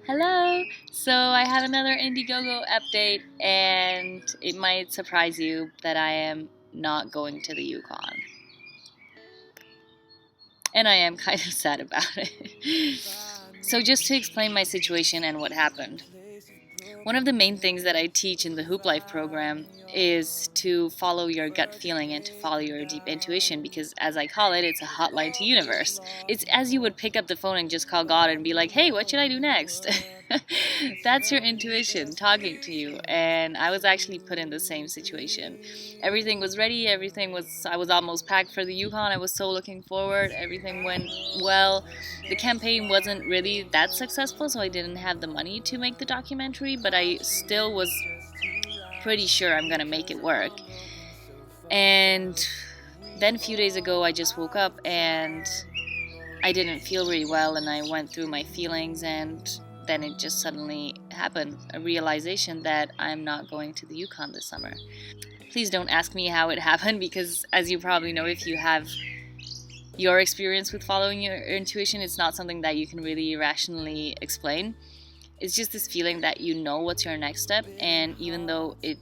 Hello! So I have another Indiegogo update, and it might surprise you that I am not going to the Yukon. And I am kind of sad about it. So just to explain my situation and what happened. One of the main things that I teach in the Hoop Life program is to follow your gut feeling and to follow your deep intuition, because as I call it, it's a hotline to universe. It's as you would pick up the phone and just call God and be like, hey, what should I do next? That's your intuition talking to you. And I was actually put in the same situation. Everything was ready, I was almost packed for the Yukon. I was so looking forward. Everything went well. The campaign wasn't really that successful, so I didn't have the money to make the documentary, but I still was pretty sure I'm gonna make it work. And then a few days ago, I just woke up and I didn't feel really well, and I went through my feelings, and then it just suddenly happened, a realization that I'm not going to the Yukon this summer. Please don't ask me how it happened, because as you probably know, if you have your experience with following your intuition, it's not something that you can really rationally explain. It's just this feeling that you know what's your next step, and even though it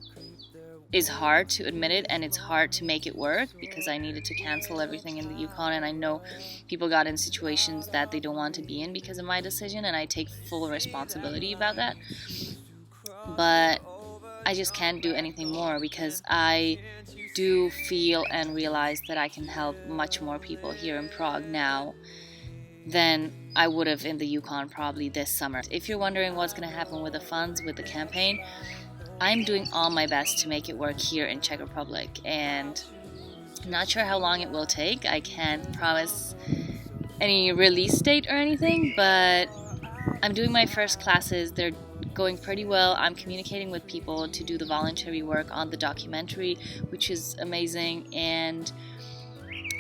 is hard to admit it and it's hard to make it work, because I needed to cancel everything in the Yukon, and I know people got in situations that they don't want to be in because of my decision, and I take full responsibility about that. But I just can't do anything more, because I do feel and realize that I can help much more people here in Prague now than I would have in the Yukon probably this summer. If you're wondering what's going to happen with the funds, with the campaign, I'm doing all my best to make it work here in Czech Republic, and I'm not sure how long it will take. I can't promise any release date or anything, but I'm doing my first classes. They're going pretty well. I'm communicating with people to do the voluntary work on the documentary, which is amazing, and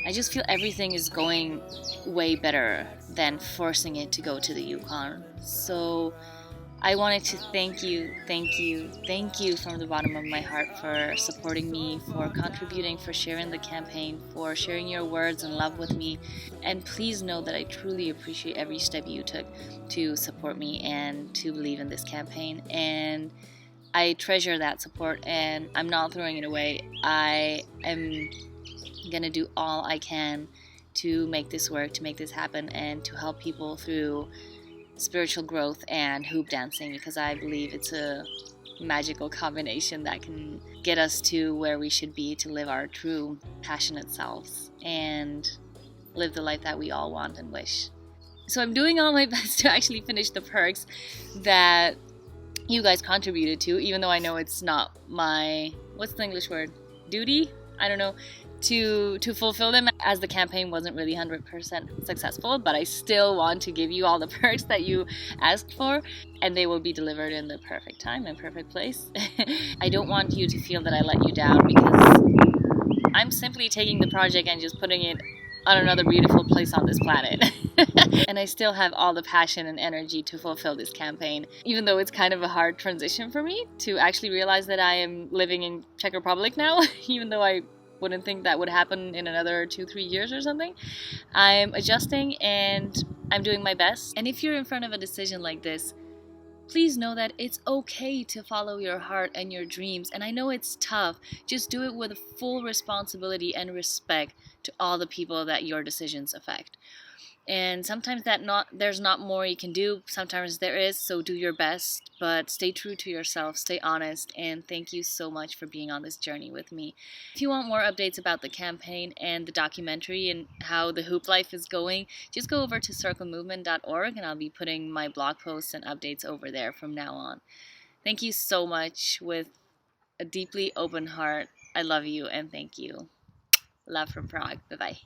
I just feel everything is going way better than forcing it to go to the Yukon. So I wanted to thank you from the bottom of my heart for supporting me, for contributing, for sharing the campaign, for sharing your words and love with me. And please know that I truly appreciate every step you took to support me and to believe in this campaign. And I treasure that support, and I'm not throwing it away. I am gonna do all I can to make this work, to make this happen, and to help people through spiritual growth and hoop dancing, because I believe it's a magical combination that can get us to where we should be, to live our true passionate selves and live the life that we all want and wish. So I'm doing all my best to actually finish the perks that you guys contributed to, even though I know it's not my, what's the English word, duty? I don't know, to fulfill them, as the campaign wasn't really 100% successful, but I still want to give you all the perks that you asked for, and they will be delivered in the perfect time and perfect place. I don't want you to feel that I let you down, because I'm simply taking the project and just putting it on another beautiful place on this planet. And I still have all the passion and energy to fulfill this campaign, even though it's kind of a hard transition for me to actually realize that I am living in Czech Republic now, even though I wouldn't think that would happen in another 2-3 years or something. I'm adjusting and I'm doing my best. And if you're in front of a decision like this, please know that it's okay to follow your heart and your dreams. And I know it's tough. Just do it with full responsibility and respect to all the people that your decisions affect. And sometimes there's not more you can do. Sometimes there is, so do your best, but stay true to yourself, stay honest, and thank you so much for being on this journey with me. If you want more updates about the campaign and the documentary and how the hoop life is going, just go over to circlemovement.org, and I'll be putting my blog posts and updates over there from now on. Thank you so much, with a deeply open heart. I love you and thank you. Love from Prague. Bye-bye.